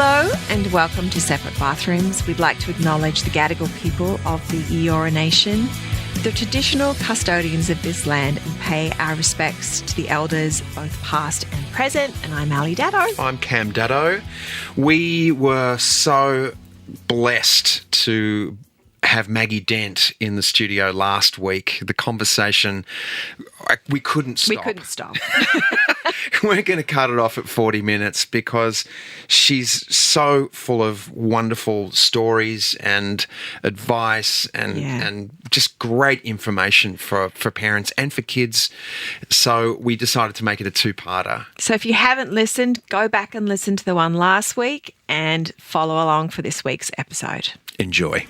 Hello and welcome to Separate Bathrooms. We'd like to acknowledge the Gadigal people of the Eora Nation, the traditional custodians of this land, and pay our respects to the elders, both past and present. And I'm Ali Daddo. I'm Cam Daddo. We were so blessed to have Maggie Dent in the studio last week. The conversation, we couldn't stop. We're going to cut it off at 40 minutes because she's so full of wonderful stories and advice and just great information for parents and for kids. So we decided to make it a two-parter. So if you haven't listened, go back and listen to the one last week and follow along for this week's episode. Enjoy.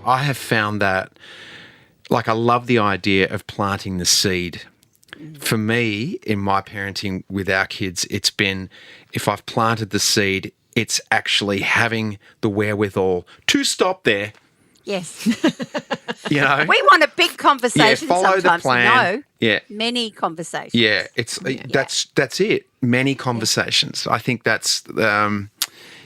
I have found that, I love the idea of planting the seed. For me, in my parenting with our kids, it's been, if I've planted the seed, it's actually having the wherewithal to stop there. Yes. We want a big conversation follow sometimes. the plan. Many conversations. Yeah, that's it. Many conversations. I think that's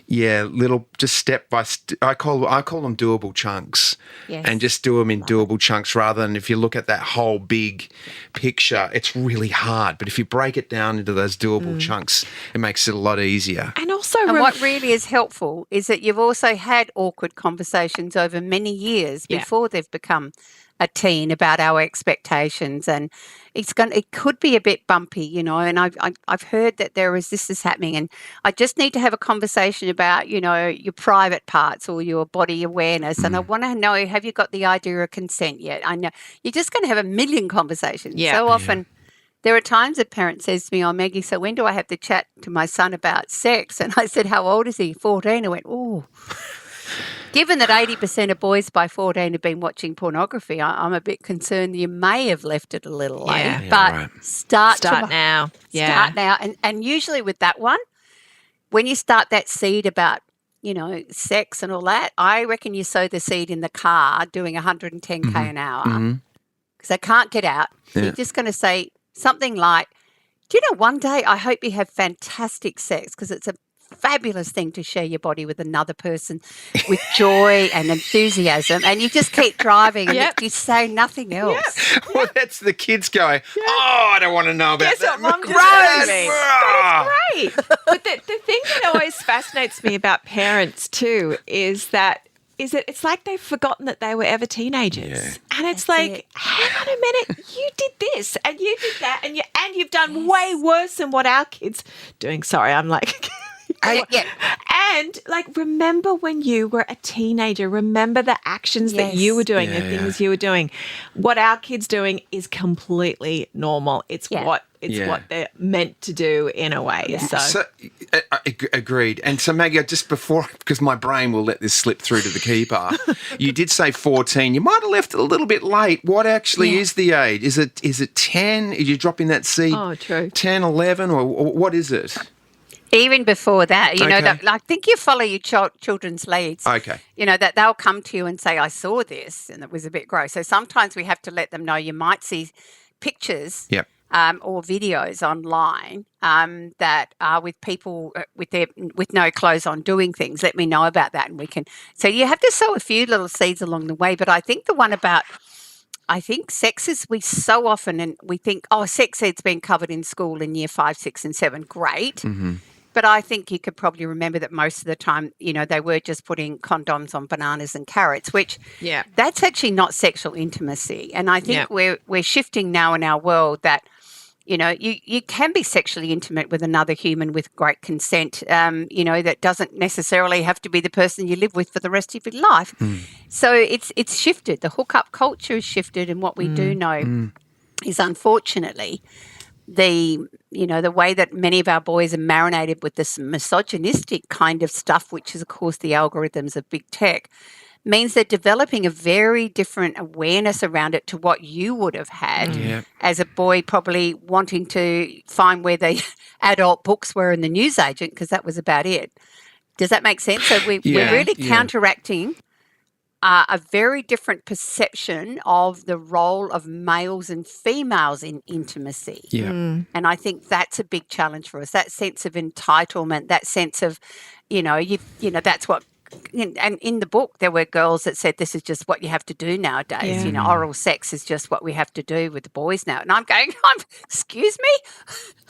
little, just step by step. I call them doable chunks, and just do them in doable chunks rather than if you look at that whole big picture, it's really hard. But if you break it down into those doable chunks, it makes it a lot easier. And also, what really is helpful is that you've also had awkward conversations over many years before they've become a teen about our expectations, and it could be a bit bumpy, and I've heard that this is happening, and I just need to have a conversation about, your private parts or your body awareness, and I want to know, have you got the idea of consent yet? I know you're just going to have a million conversations. So often there are times a parent says to me, "Oh, Maggie, so when do I have to chat to my son about sex?" And I said, "How old is he?" 14. I went, "Oh." Given that 80% of boys by 14 have been watching pornography, I'm a bit concerned you may have left it a little late. Start now. Start now. And usually with that one, when you start that seed about, sex and all that, I reckon you sow the seed in the car doing 110K an hour because they can't get out. So you're just going to say something like, "Do you know, one day I hope you have fantastic sex because it's a fabulous thing to share your body with another person with joy and enthusiasm," and you just keep driving and you say nothing else. Well, that's the kids going, "Oh, I don't want to know about Guess that." What Mum just said. But it's great. But the thing that always fascinates me about parents too is that it's like they've forgotten that they were ever teenagers. Yeah. And it's hang on a minute, you did this and you did that and you've done way worse than what our kids doing. Sorry, I'm like And remember when you were a teenager, remember the actions that you were doing, the things you were doing. What our kids doing is completely normal. It's what they're meant to do in a way. Yeah. So agreed. And so Maggie, just before, because my brain will let this slip through to the keeper, you did say 14. You might have left it a little bit late. What actually is the age? Is it 10? Are you dropping that seed? Oh, true. 10, 11, or what is it? Even before that, I think you follow your children's leads. Okay. That they'll come to you and say, "I saw this and it was a bit gross." So sometimes we have to let them know you might see pictures or videos online that are with people with no clothes on doing things. Let me know about that, and we can. So you have to sow a few little seeds along the way. But I think the one about sex is we so often and we think, "Oh, sex ed's been covered in school in year 5, 6 and 7. Great." Mm-hmm. But I think you could probably remember that most of the time, they were just putting condoms on bananas and carrots, which that's actually not sexual intimacy. And I think we're shifting now in our world that, you can be sexually intimate with another human with great consent, that doesn't necessarily have to be the person you live with for the rest of your life. Mm. So it's shifted. The hookup culture has shifted, and what we do know is unfortunately the way that many of our boys are marinated with this misogynistic kind of stuff, which is, of course, the algorithms of big tech, means they're developing a very different awareness around it to what you would have had as a boy, probably wanting to find where the adult books were in the newsagent because that was about it. Does that make sense? So we're really counteracting a very different perception of the role of males and females in intimacy. Yeah. And I think that's a big challenge for us, that sense of entitlement, that sense of, that's what, and in the book there were girls that said this is just what you have to do nowadays. Yeah. Oral sex is just what we have to do with the boys now. And I'm going, excuse me?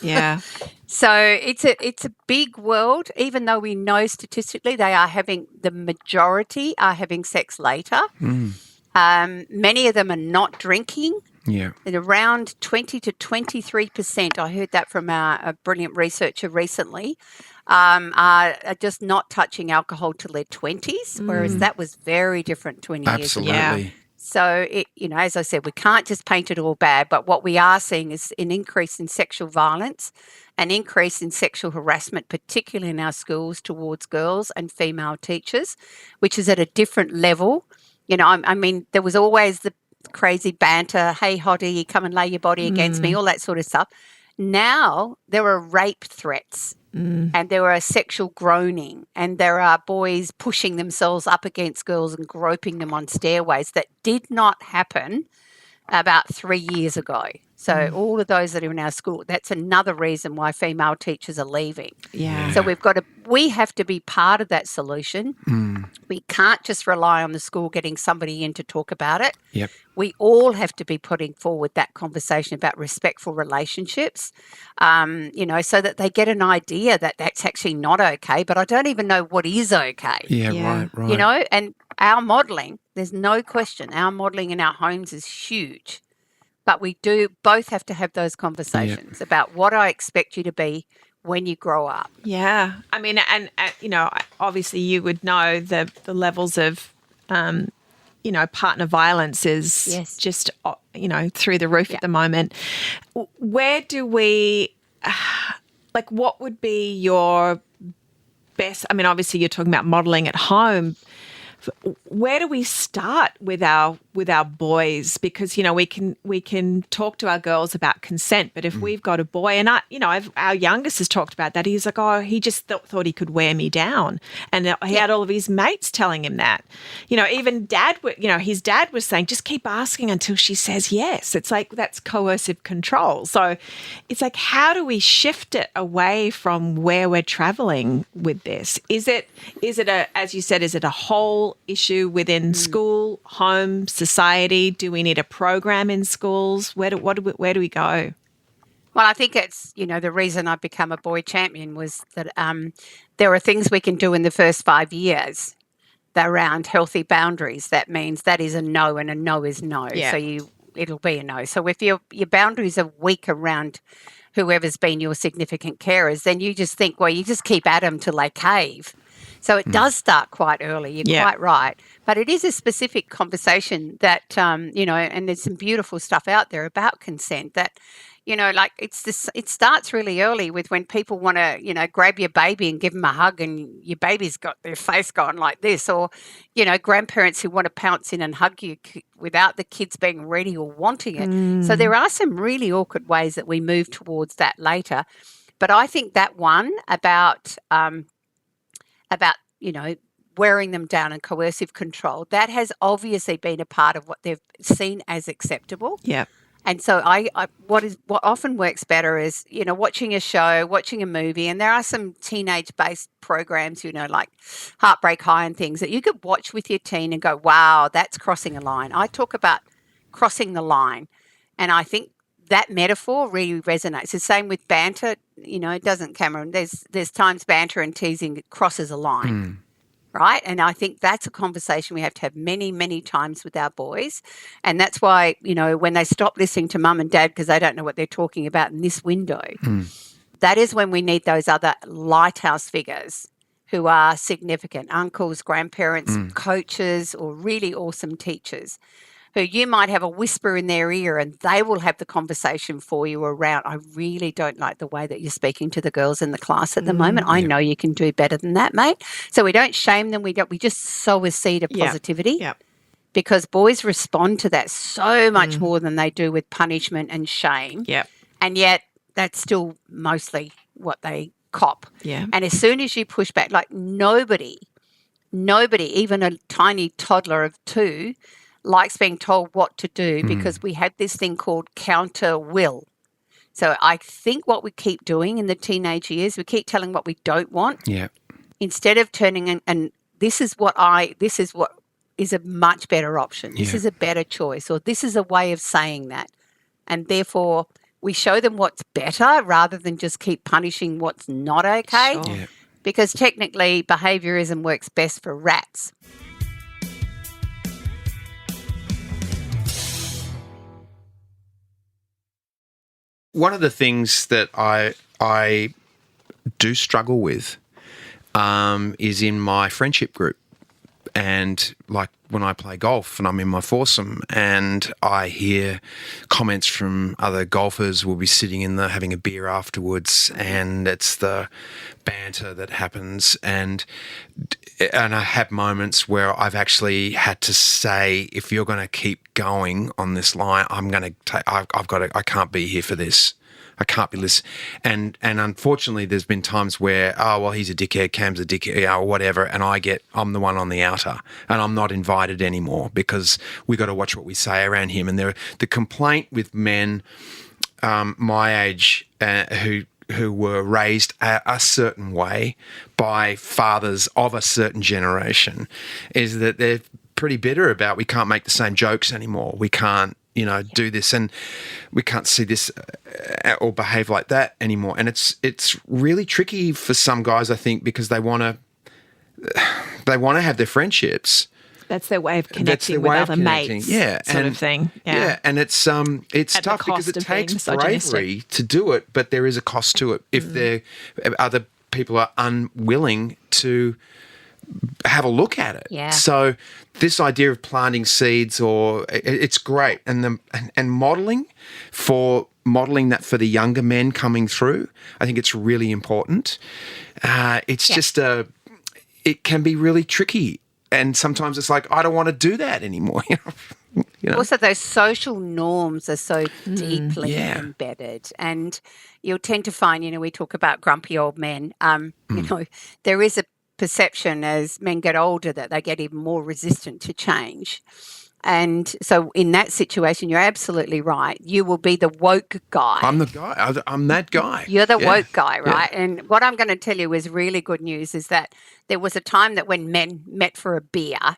Yeah. So it's a big world, even though we know statistically the majority are having sex later. Many of them are not drinking. Yeah. And around 20 to 23%, I heard that from a brilliant researcher recently, are just not touching alcohol till their 20s, whereas that was very different 20 years ago. Absolutely. So, as I said, we can't just paint it all bad, but what we are seeing is an increase in sexual violence, an increase in sexual harassment, particularly in our schools towards girls and female teachers, which is at a different level. There was always the crazy banter, hey, hottie, come and lay your body against me, all that sort of stuff. Now there are rape threats. And there are sexual groaning, and there are boys pushing themselves up against girls and groping them on stairways that did not happen about 3 years ago. So all of those that are in our school, that's another reason why female teachers are leaving. Yeah. So we have to be part of that solution. We can't just rely on the school getting somebody in to talk about it. Yep. We all have to be putting forward that conversation about respectful relationships, so that they get an idea that that's actually not okay, but I don't even know what is okay. Yeah. Right. And our modelling, there's no question, our modelling in our homes is huge. But we do both have to have those conversations about what I expect you to be when you grow up. Yeah. I mean, and obviously you would know the levels of, partner violence is just, through the roof at the moment. Where do we, what would be your best, I mean, obviously you're talking about modelling at home. Where do we start with our boys? Because we can talk to our girls about consent, but if we've got a boy, and our youngest has talked about that. He's like, oh, he just thought he could wear me down, and he had all of his mates telling him that. Even dad, his dad was saying, just keep asking until she says yes. It's like that's coercive control. So it's like, how do we shift it away from where we're traveling with this? Is it as you said, is it a whole issue within school, home, society? Do we need a program in schools? Where do we go? Well, I think it's, the reason I've become a boy champion was that there are things we can do in the first 5 years that around healthy boundaries. That means that is a no, and a no is no. Yeah. So it'll be a no. So if your boundaries are weak around whoever's been your significant carers, then you just think, well, you just keep at them till they cave. So it does start quite early. You're quite right. But it is a specific conversation that, and there's some beautiful stuff out there about consent that, it starts really early with when people want to, grab your baby and give them a hug and your baby's got their face going like this, or, grandparents who want to pounce in and hug you without the kids being ready or wanting it. So there are some really awkward ways that we move towards that later. But I think that one about wearing them down and coercive control, that has obviously been a part of what they've seen as acceptable. Yeah. And so what often works better is, watching a show, watching a movie, and there are some teenage-based programs, like Heartbreak High and things that you could watch with your teen and go, wow, that's crossing a line. I talk about crossing the line, and I think that metaphor really resonates. It's the same with banter. It doesn't, Cameron. There's times banter and teasing crosses a line, right? And I think that's a conversation we have to have many, many times with our boys. And that's why, when they stop listening to mum and dad because they don't know what they're talking about in this window, that is when we need those other lighthouse figures who are significant, uncles, grandparents, coaches, or really awesome teachers, who you might have a whisper in their ear and they will have the conversation for you around, I really don't like the way that you're speaking to the girls in the class at the moment. I know you can do better than that, mate. So we don't shame them. We just sow a seed of positivity because boys respond to that so much more than they do with punishment and shame. Yep. And yet that's still mostly what they cop. Yeah. And as soon as you push back, like nobody nobody, even a tiny toddler of 2, likes being told what to do because we had this thing called counter will. So I think what we keep doing in the teenage years, we keep telling what we don't want. Yeah. Instead of turning and this is what is a much better option. This is a better choice, or this is a way of saying that. And therefore we show them what's better rather than just keep punishing what's not okay. Sure. Yeah. Because technically behaviorism works best for rats. One of the things that I do struggle with is in my friendship group. And like when I play golf and I'm in my foursome and I hear comments from other golfers, we'll be sitting in there having a beer afterwards, and it's the banter that happens. And I have moments where I've actually had to say, if you're going to keep going on this line, I can't be here for this. I can't be listening. And unfortunately, there's been times where, oh, well, he's a dickhead, Cam's a dickhead, or whatever, and I'm the one on the outer, and I'm not invited anymore because we got to watch what we say around him. And the complaint with men my age who were raised a certain way by fathers of a certain generation is that they're pretty bitter about, we can't make the same jokes anymore. We can't, do this, and we can't see this or behave like that anymore. And it's really tricky for some guys, I think, because they want to have their friendships. That's their way of connecting with other mates, sort of thing. Yeah, and it's tough because it takes bravery to do it, but there is a cost to it if other people are unwilling to have a look at it. Yeah. So this idea of planting seeds, it's great, and modelling that for the younger men coming through, I think it's really important. It can be really tricky, and sometimes it's like, I don't want to do that anymore. Also, those social norms are so deeply embedded, and you'll tend to find, we talk about grumpy old men. There is a perception as men get older that they get even more resistant to change. And so in that situation, you're absolutely right. You will be the woke guy. I'm the guy. I'm that guy. You're the woke guy, right? Yeah. And what I'm going to tell you is really good news is that there was a time that when men met for a beer,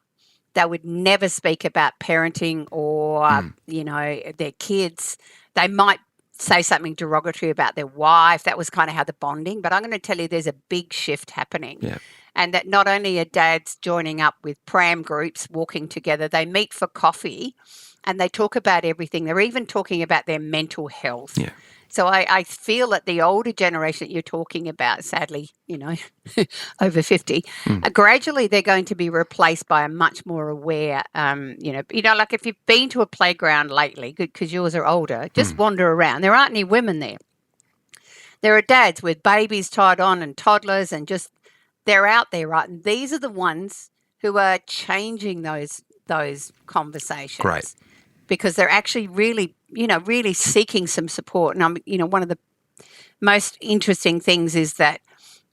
they would never speak about parenting or, their kids. They might say something derogatory about their wife. That was kind of how the bonding. But I'm going to tell you there's a big shift happening. Yeah. And that not only are dads joining up with pram groups, walking together, they meet for coffee and they talk about everything. They're even talking about their mental health. Yeah. So I feel that the older generation that you're talking about, sadly, over 50, gradually they're going to be replaced by a much more aware, like if you've been to a playground lately, good because yours are older, just wander around. There aren't any women there. There are dads with babies tied on and toddlers and just they're out there, right? And these are the ones who are changing those conversations. Great. Because they're actually really seeking some support. And one of the most interesting things is that,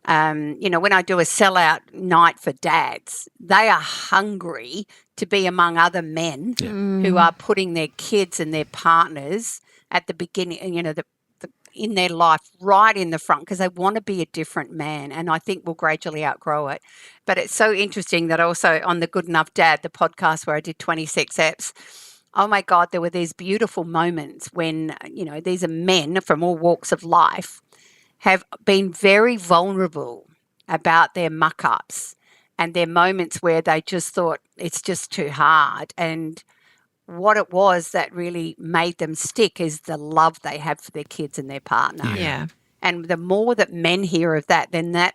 when I do a sellout night for dads, they are hungry to be among other men who are putting their kids and their partners at the beginning, in their life right in the front because they want to be a different man, and I think we'll gradually outgrow it. But it's so interesting that also on the Good Enough Dad, the podcast where I did 26 eps, oh my God, there were these beautiful moments when, these are men from all walks of life have been very vulnerable about their muck-ups and their moments where they just thought it's just too hard. And what it was that really made them stick is the love they have for their kids and their partner. Yeah. And the more that men hear of that, then that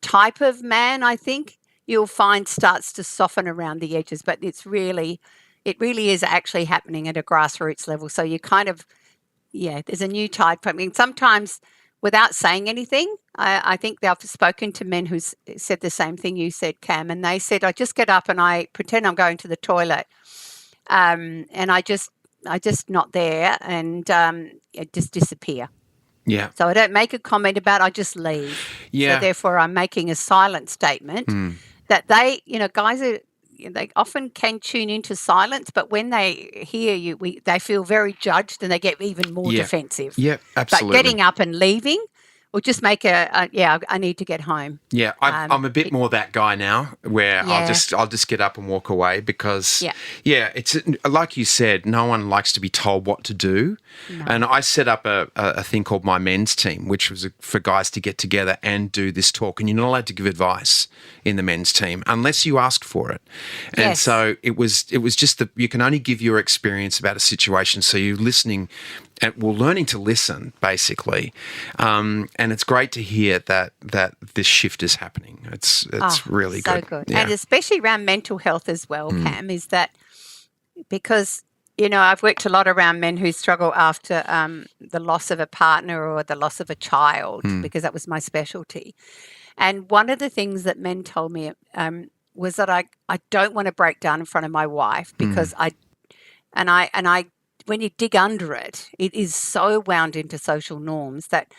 type of man, I think, you'll find starts to soften around the edges. But it really is actually happening at a grassroots level. So you kind of, there's a new type. I mean, sometimes without saying anything, I think I've spoken to men who said the same thing you said, Cam, and they said, I just get up and I pretend I'm going to the toilet. And I just not there and it just disappear. Yeah. So I don't make a comment about it, I just leave. Yeah. So therefore I'm making a silent statement that guys they often can tune into silence, but when they hear you, they feel very judged and they get even more defensive. Yeah, absolutely. But getting up and leaving will just make I need to get home. Yeah, I'm a bit more that guy now, where I'll just get up and walk away because it's like you said, no one likes to be told what to do. No. And I set up a thing called my men's team, which was for guys to get together and do this talk. And you're not allowed to give advice in the men's team unless you ask for it. And so it was just you can only give your experience about a situation. So you're listening. Learning to listen, basically, and it's great to hear that this shift is happening. It's really so good. Good. Yeah. And especially around mental health as well, Cam, is that because I've worked a lot around men who struggle after the loss of a partner or the loss of a child, because that was my specialty. And one of the things that men told me was that I don't want to break down in front of my wife because I when you dig under it, it is so wound into social norms that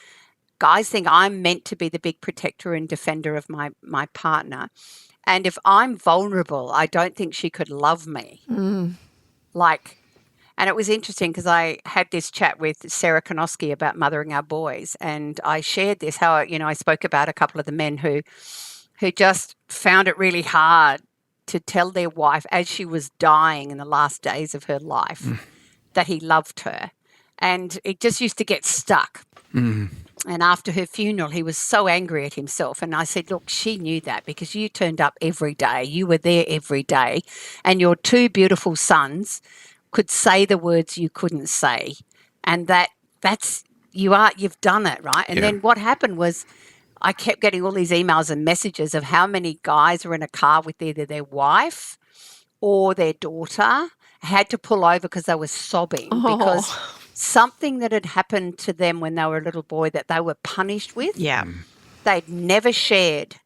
guys think I'm meant to be the big protector and defender of my partner. And if I'm vulnerable, I don't think she could love me. And it was interesting because I had this chat with Sarah Konoski about mothering our boys. And I shared this, how, I spoke about a couple of the men who just found it really hard to tell their wife as she was dying in the last days of her life that he loved her, and it just used to get stuck. And after her funeral, he was so angry at himself. And I said, look, she knew that because you turned up every day. You were there every day. And your two beautiful sons could say the words you couldn't say. And you've done it, right? And then what happened was I kept getting all these emails and messages of how many guys were in a car with either their wife or their daughter, had to pull over because they were sobbing because something that had happened to them when they were a little boy that they were punished with, they'd never shared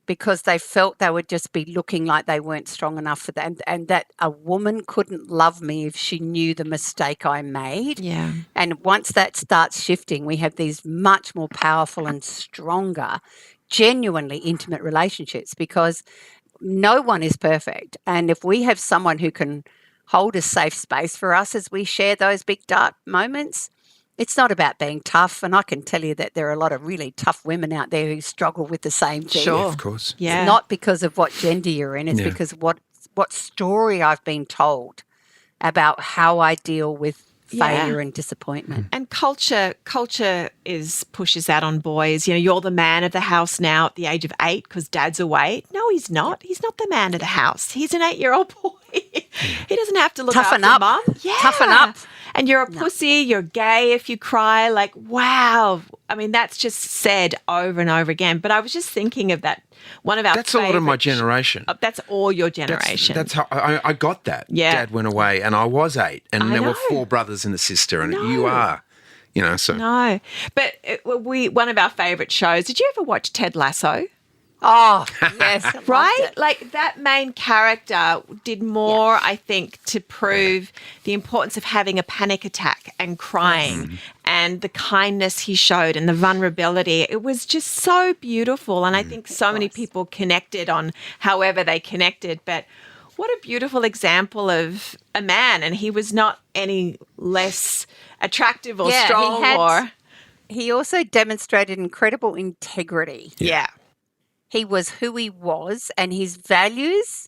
because they felt they would just be looking like they weren't strong enough for that, and that a woman couldn't love me if she knew the mistake I made. Yeah. And once that starts shifting, we have these much more powerful and stronger, genuinely intimate relationships because no one is perfect. And if we have someone who can hold a safe space for us as we share those big dark moments, it's not about being tough. And I can tell you that there are a lot of really tough women out there who struggle with the same thing. Sure. Yeah, of course. Yeah. It's not because of what gender you're in. It's because of what story I've been told about how I deal with failure and disappointment. And culture pushes that on boys. You're the man of the house now at the age of 8 because dad's away. No, he's not. He's not the man of the house. He's an 8-year-old boy. He doesn't have to look Toughen after up. mum. Yeah. Toughen up. And you're a pussy. You're gay if you cry. Like, wow. I mean, that's just said over and over again. But I was just thinking of that. That's a lot of my generation. That's all your generation. That's how I got that. Yeah. Dad went away and I was 8 and there were 4 brothers and a sister and you are, so. No. But one of our favourite shows, did you ever watch Ted Lasso? Oh, yes. Right? Like that main character did more, I think, to prove the importance of having a panic attack and crying and the kindness he showed and the vulnerability. It was just so beautiful. And I think so many people connected on however they connected. But what a beautiful example of a man. And he was not any less attractive or strong. He also demonstrated incredible integrity. Yeah. He was who he was, and his values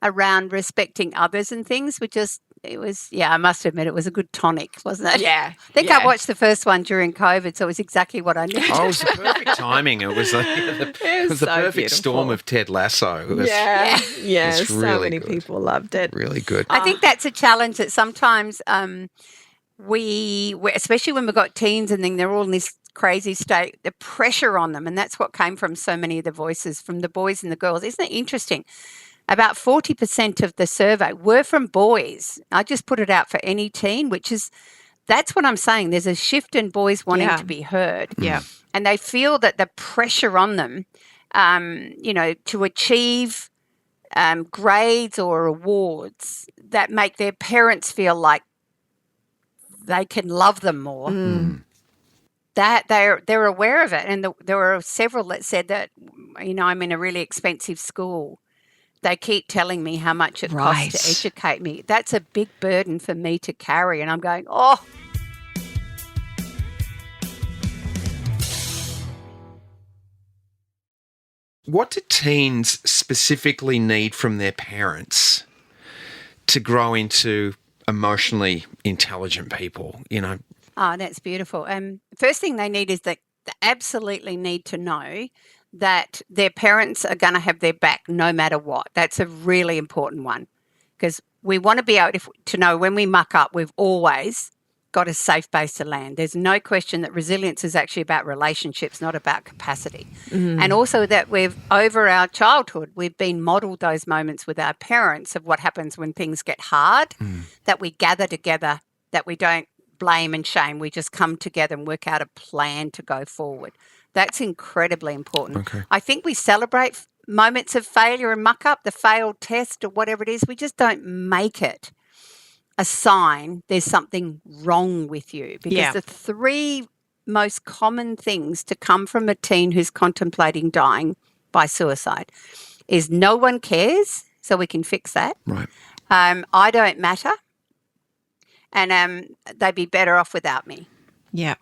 around respecting others and things were just, I must admit, it was a good tonic, wasn't it? Yeah. I think I watched the first one during COVID, so it was exactly what I needed. Oh, it was the perfect timing. It was the perfect beautiful storm of Ted Lasso. It was, so really many good. people loved it. Really good. I think that's a challenge that sometimes we, especially when we've got teens and then they're all in this crazy state, the pressure on them, and that's what came from so many of the voices from the boys and the girls. Isn't it interesting? About 40% of the survey were from boys. I just put it out for any teen, that's what I'm saying. There's a shift in boys wanting to be heard. Yeah. And they feel that the pressure on them, to achieve grades or awards that make their parents feel like they can love them more. that they're aware of it. And there were several that said that, I'm in a really expensive school. They keep telling me how much it costs to educate me. That's a big burden for me to carry. And I'm going, oh. What do teens specifically need from their parents to grow into emotionally intelligent people, Oh, that's beautiful. First thing they need is that they absolutely need to know that their parents are going to have their back no matter what. That's a really important one, because we want to be able to know when we muck up, we've always got a safe base to land. There's no question that resilience is actually about relationships, not about capacity. And also that over our childhood, we've been modelled those moments with our parents of what happens when things get hard, that we gather together, that we don't blame and shame. We just come together and work out a plan to go forward. That's incredibly important. Okay. I think we celebrate moments of failure and muck up, the failed test or whatever it is. We just don't make it a sign there's something wrong with you, because the three most common things to come from a teen who's contemplating dying by suicide is no one cares, so we can fix that. Right. I don't matter, and they'd be better off without me. Yeah.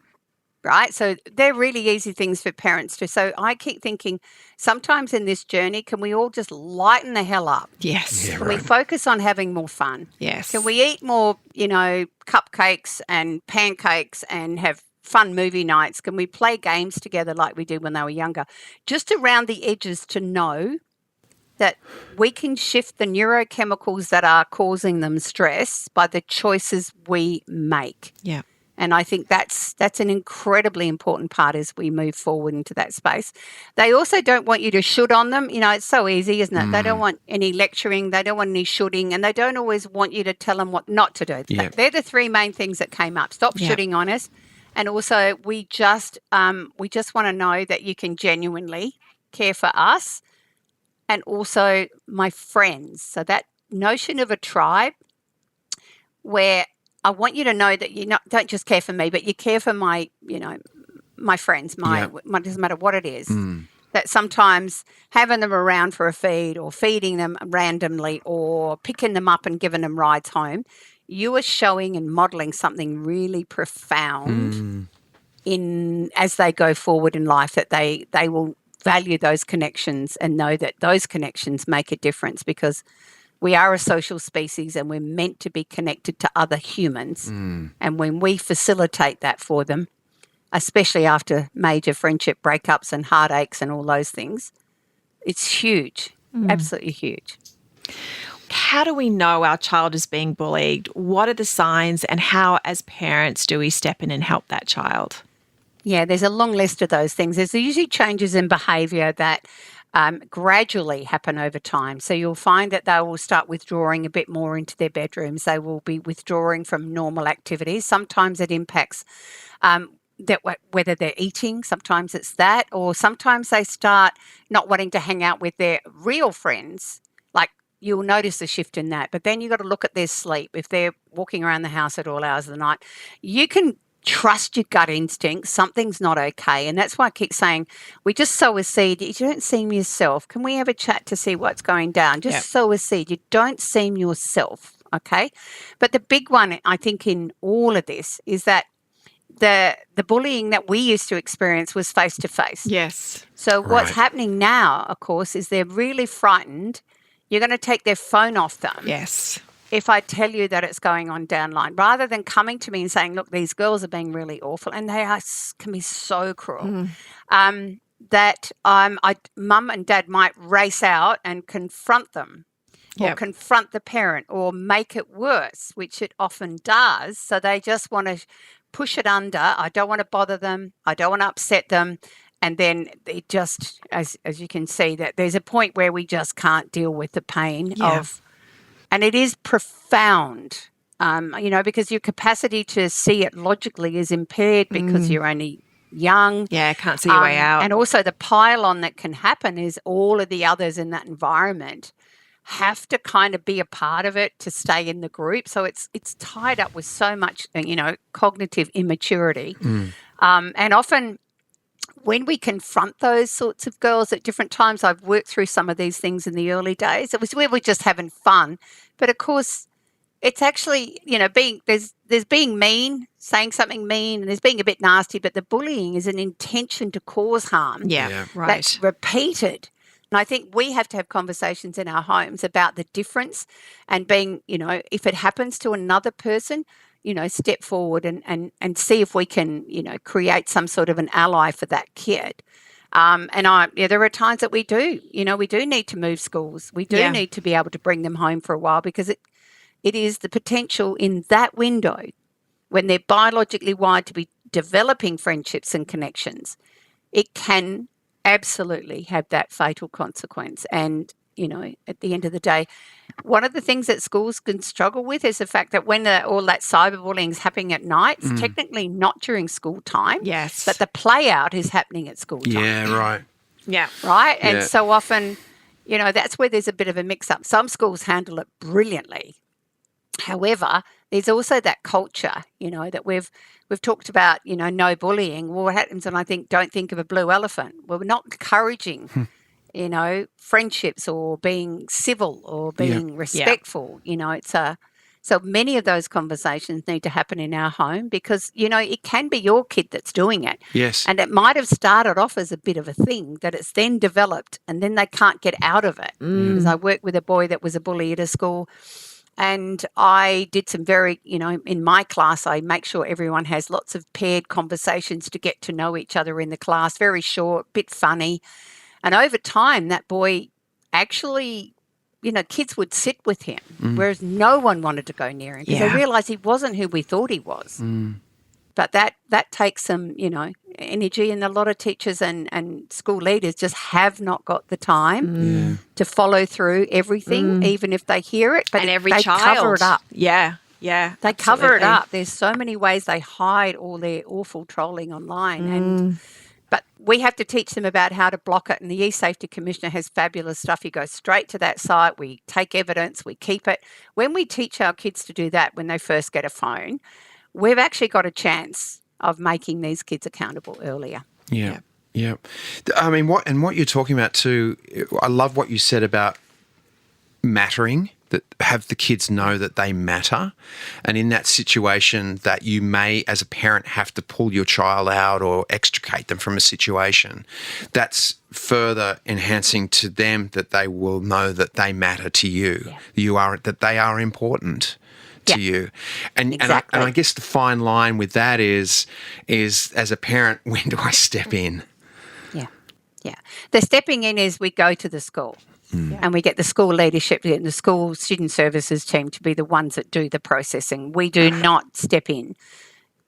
Right? So they're really easy things for parents to. So I keep thinking sometimes in this journey, can we all just lighten the hell up? Yes. Yeah, Can we focus on having more fun? Yes. Can we eat more, cupcakes and pancakes and have fun movie nights? Can we play games together like we did when they were younger? Just around the edges, to know that we can shift the neurochemicals that are causing them stress by the choices we make. Yeah. And I think that's an incredibly important part as we move forward into that space. They also don't want you to should on them. It's so easy, isn't it? They don't want any lecturing. They don't want any shooting. And they don't always want you to tell them what not to do. Yeah. They're the three main things that came up. Stop shooting on us. And also we just want to know that you can genuinely care for us and also my friends. So that notion of a tribe where I want you to know that you don't just care for me, but you care for my friends, doesn't matter what it is. That sometimes having them around for a feed or feeding them randomly or picking them up and giving them rides home, you are showing and modelling something really profound as they go forward in life, that they will value those connections and know that those connections make a difference, because we are a social species and we're meant to be connected to other humans. And when we facilitate that for them, especially after major friendship breakups and heartaches and all those things, it's huge, absolutely huge. How do we know our child is being bullied? What are the signs, and how, as parents, do we step in and help that child? Yeah, there's a long list of those things. There's usually changes in behaviour that gradually happen over time. So you'll find that they will start withdrawing a bit more into their bedrooms. They will be withdrawing from normal activities. Sometimes it impacts whether they're eating, sometimes it's that, or sometimes they start not wanting to hang out with their real friends. Like, you'll notice a shift in that. But then you've got to look at their sleep. If they're walking around the house at all hours of the night, you can trust your gut instinct. Something's not okay. And that's why I keep saying, we just sow a seed. You don't seem yourself. Can we have a chat to see what's going down? Just sow a seed. You don't seem yourself, okay? But the big one, I think, in all of this is that the bullying that we used to experience was face-to-face. Yes. So what's happening now, of course, is they're really frightened. You're going to take their phone off them. Yes. If I tell you that it's going on downline, rather than coming to me and saying, look, these girls are being really awful, and they can be so cruel, that mum and dad might race out and confront them or confront the parent or make it worse, which it often does. So they just want to push it under. I don't want to bother them. I don't want to upset them. And then it just, as you can see, that there's a point where we just can't deal with the pain of. And it is profound, because your capacity to see it logically is impaired because you're only young. Yeah, can't see your way out. And also the pile-on that can happen is all of the others in that environment have to kind of be a part of it to stay in the group. So it's tied up with so much, cognitive immaturity And often when we confront those sorts of girls at different times, I've worked through some of these things in the early days. It was where we're just having fun. But of course, it's actually, there's being mean, saying something mean, and there's being a bit nasty, but the bullying is an intention to cause harm. Yeah, right. That's repeated. And I think we have to have conversations in our homes about the difference and being, if it happens to another person, step forward and see if we can, create some sort of an ally for that kid. There are times that we do need to move schools. We do need to be able to bring them home for a while, because it is the potential in that window when they're biologically wired to be developing friendships and connections. It can absolutely have that fatal consequence. And, at the end of the day, one of the things that schools can struggle with is the fact that when all that cyberbullying is happening at night, it's technically not during school time. Yes. But the play out is happening at school time. Yeah, right. Yeah. Right? And so often, that's where there's a bit of a mix-up. Some schools handle it brilliantly. However, there's also that culture, that we've talked about, no bullying. Well, what happens when don't think of a blue elephant? Well, we're not encouraging, friendships or being civil or being respectful. So many of those conversations need to happen in our home, because, it can be your kid that's doing it. Yes. And it might have started off as a bit of a thing that it's then developed, and then they can't get out of it. Because I worked with a boy that was a bully at a school. And I did some very, in my class, I make sure everyone has lots of paired conversations to get to know each other in the class, very short, bit funny. And over time, that boy actually, kids would sit with him, whereas no one wanted to go near him because they realised he wasn't who we thought he was. But that takes some, energy, and a lot of teachers and school leaders just have not got the time to follow through everything, even if they hear it. But and every they child. cover it up. Yeah. They cover it up. There's so many ways they hide all their awful trolling online. But we have to teach them about how to block it. And the E-Safety Commissioner has fabulous stuff. You go straight to that site. We take evidence. We keep it. When we teach our kids to do that when they first get a phone, we've actually got a chance of making these kids accountable earlier. Yeah. I mean, what you're talking about too, I love what you said about mattering, that have the kids know that they matter. And in that situation that you may, as a parent, have to pull your child out or extricate them from a situation, that's further enhancing to them that they will know that they matter to you. That they are important to you. And I guess the fine line with that is as a parent, when do I step in? Yeah. The stepping in is we go to the school and we get the school leadership and the school student services team to be the ones that do the processing. We do not step in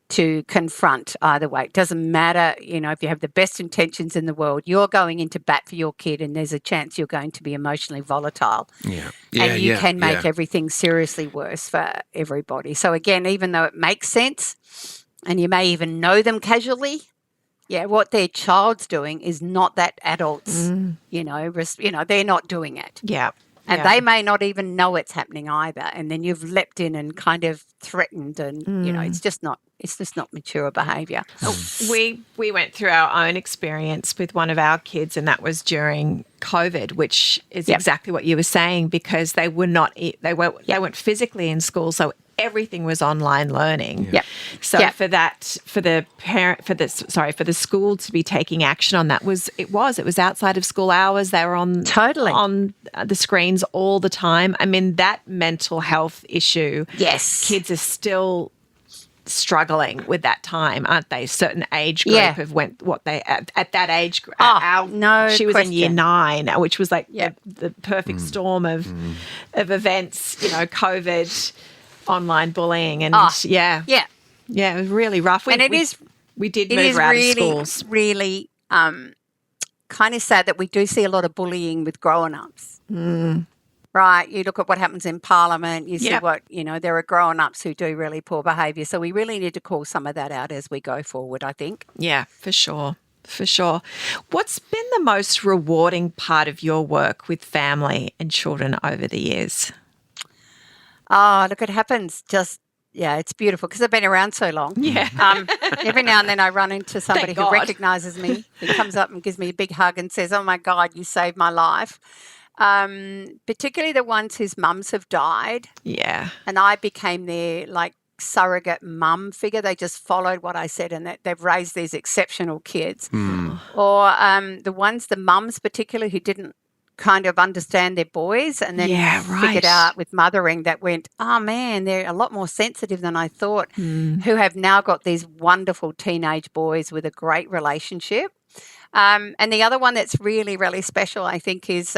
to confront either way. It doesn't matter, if you have the best intentions in the world, you're going into bat for your kid and there's a chance you're going to be emotionally volatile. And you can make everything seriously worse for everybody. So again, even though it makes sense and you may even know them casually, what their child's doing is not that adult's, they're not doing it. And they may not even know it's happening either. And then you've leapt in and kind of threatened and, it's just not mature behaviour. We went through our own experience with one of our kids, and that was during COVID, which is exactly what you were saying, because they weren't physically in school, so everything was online learning. So for the school to be taking action on that it was outside of school hours. They were on the screens all the time. I mean, that mental health issue. Yes, kids are still struggling with that time, aren't they? Certain age group of at that age group. She was in year 9, which was like the perfect storm of events. COVID, online bullying, and it was really rough. We did move her out of schools. Really, kind of sad that we do see a lot of bullying with grown-ups. Right, you look at what happens in Parliament, you see what, there are grown-ups who do really poor behaviour. So we really need to call some of that out as we go forward, I think. Yeah, for sure. What's been the most rewarding part of your work with family and children over the years? Oh, look, it happens just it's beautiful because I've been around so long. Yeah. Every now and then I run into somebody Thank who God. recognises me, who comes up and gives me a big hug and says, "Oh my God, you saved my life." Particularly the ones whose mums have died. Yeah. And I became their surrogate mum figure. They just followed what I said, and that they've raised these exceptional kids. Or the mums particularly who didn't kind of understand their boys and then figured out with mothering that went, oh man, they're a lot more sensitive than I thought, who have now got these wonderful teenage boys with a great relationship. And the other one that's really, really special, I think, is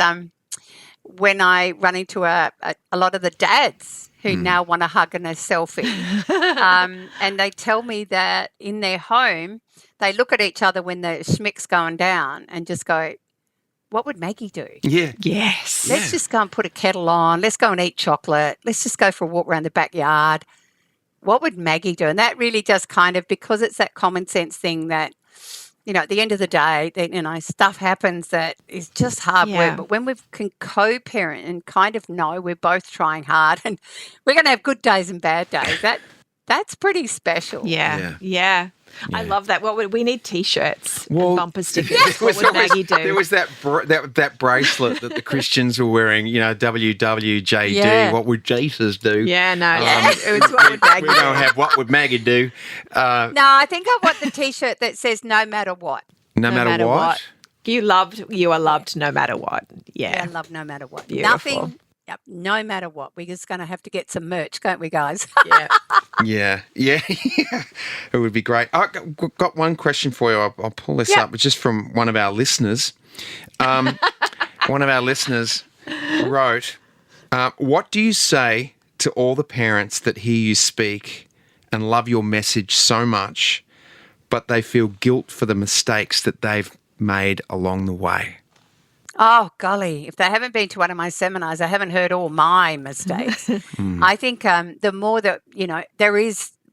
when I run into a lot of the dads who now want a hug and a selfie. And they tell me that in their home, they look at each other when the schmick's going down and just go, what would Maggie do? Yeah. Yes. Let's just go and put a kettle on. Let's go and eat chocolate. Let's just go for a walk around the backyard. What would Maggie do? And that really just kind of, because it's that common sense thing that, at the end of the day, stuff happens that is just hard work. But when we can co-parent and kind of know we're both trying hard and we're going to have good days and bad days, that's pretty special. Yeah. I love that. We need T-shirts and bumper stickers. What would Maggie do? There was that bracelet that the Christians were wearing, WWJD. Yeah. What would Jesus do? Yeah, no. It was what would Maggie We do? don't have what would Maggie do. No, I think I want the T-shirt that says no matter what. No matter what? You are loved no matter what. Yeah. I love no matter what. Beautiful. Nothing. Yep, no matter what. We're just going to have to get some merch, can't we, guys? Yeah. It would be great. I've got one question for you. I'll pull this up. It's just from one of our listeners. One of our listeners wrote, what do you say to all the parents that hear you speak and love your message so much, but they feel guilt for the mistakes that they've made along the way? Oh, golly. If they haven't been to one of my seminars, they haven't heard all my mistakes. I think the more that,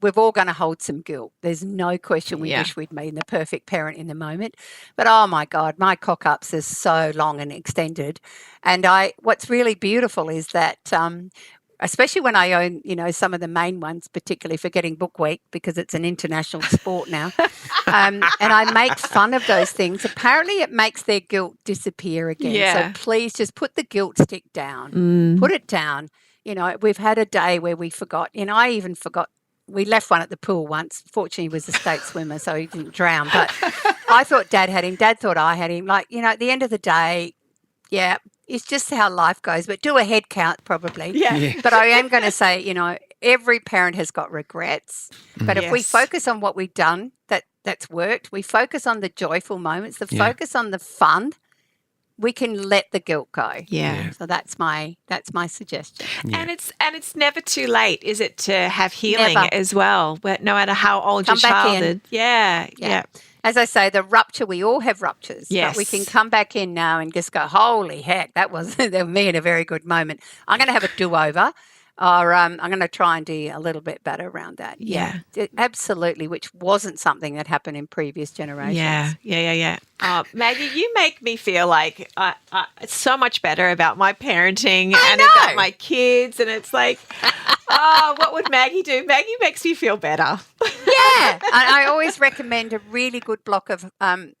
we're all going to hold some guilt. There's no question we wish we'd been the perfect parent in the moment. But, oh, my God, my cock-ups are so long and extended. And what's really beautiful is that especially when I own, some of the main ones, particularly for Getting Book Week, because it's an international sport now. And I make fun of those things. Apparently it makes their guilt disappear again. Yeah. So please just put the guilt stick down. Put it down. We've had a day where we forgot. I even forgot. We left one at the pool once. Fortunately, he was a state swimmer, so he didn't drown. But I thought Dad had him. Dad thought I had him. At the end of the day, it's just how life goes. But do a head count probably. Yeah. But I am going to say, every parent has got regrets. But if we focus on what we've done that's worked, we focus on the joyful moments, focus on the fun, we can let the guilt go. Yeah. So that's my suggestion. Yeah. And it's never too late, is it, to have healing Never. as well? But no matter how old Come your back child in. is. Yeah. As I say, the rupture, we all have ruptures. Yes. But we can come back in now and just go, holy heck, that was me in a very good moment. I'm going to have a do-over, or I'm going to try and do a little bit better around that. Yeah. Absolutely, which wasn't something that happened in previous generations. Yeah. Maggie, you make me feel like so much better about my parenting and about my kids. And it's like, what would Maggie do? Maggie makes me feel better. Yeah. I always recommend a really good block of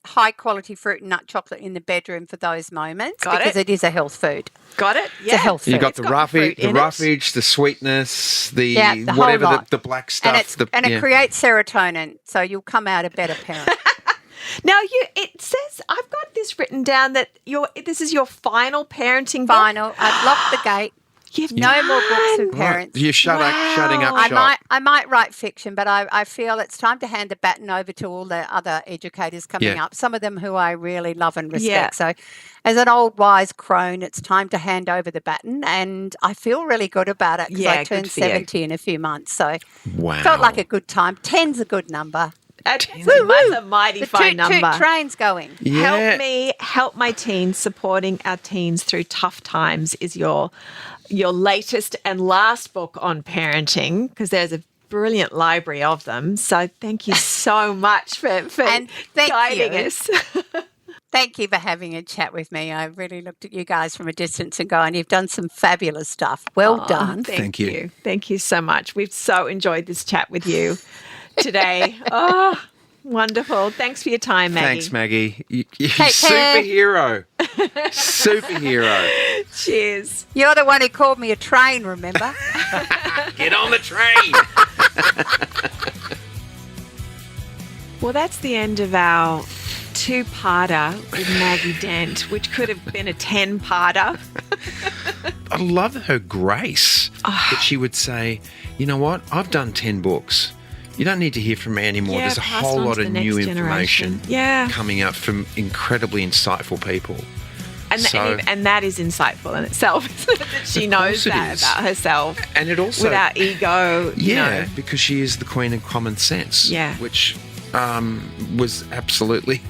high-quality fruit and nut chocolate in the bedroom for those moments. Because it is a health food. Got it? It's a health food. You got the roughage, the sweetness, the whole whatever, lot. the black stuff. It creates serotonin, so you'll come out a better parent. Now, it says, I've got this written down that this is your final parenting book. Final. I've locked the gate. No more books for parents. You're shutting up shop. I might write fiction, but I feel it's time to hand the baton over to all the other educators coming up, some of them who I really love and respect. Yeah. So as an old wise crone, it's time to hand over the baton, and I feel really good about it because I turned 70 in a few months. So felt like a good time. 10's a good number. Mine's a mighty fine number. Two trains going. Yeah. Help my teens, supporting our teens through tough times is your latest and last book on parenting, because there's a brilliant library of them. So thank you so much for guiding us. thank you for having a chat with me. I really looked at you guys from a distance and going, you've done some fabulous stuff. Well done. Thank you. Thank you so much. We've so enjoyed this chat with you today. Oh, wonderful. Thanks for your time, Maggie. Thanks, Maggie. You're Take care. superhero. Superhero. Cheers. You're the one who called me a train, remember? Get on the train. Well, that's the end of our two-parter with Maggie Dent, which could have been a 10-parter. I love her grace that she would say, you know what, I've done 10 books. You don't need to hear from me anymore. Yeah, There's a pass whole on lot to of the new next information generation. coming out from incredibly insightful people. And that is insightful in itself, isn't it? That she knows that about herself. And it also... without ego. Yeah, because she is the queen of common sense. Yeah. Which was absolutely...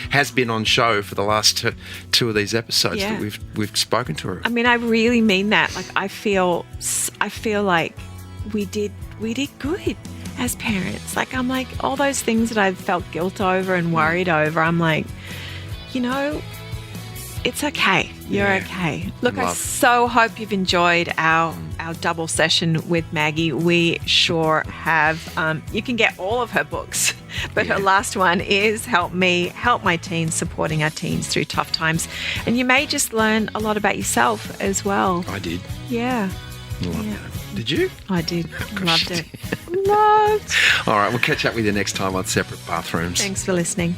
has been on show for the last two of these episodes that we've spoken to her. I mean, I really mean that. Like, I feel like we did good as parents. Like, I'm like, all those things that I've felt guilt over and worried over, I'm like, you know, it's okay. You're okay. Look, I so hope you've enjoyed our double session with Maggie. We sure have. You can get all of her books, but her last one is Help Me, Help My Teens, Supporting Our Teens Through Tough Times. And you may just learn a lot about yourself as well. I did. Yeah. Loved that. Did you? I did. Loved it. Loved. All right, we'll catch up with you next time on Separate Bathrooms. Thanks for listening.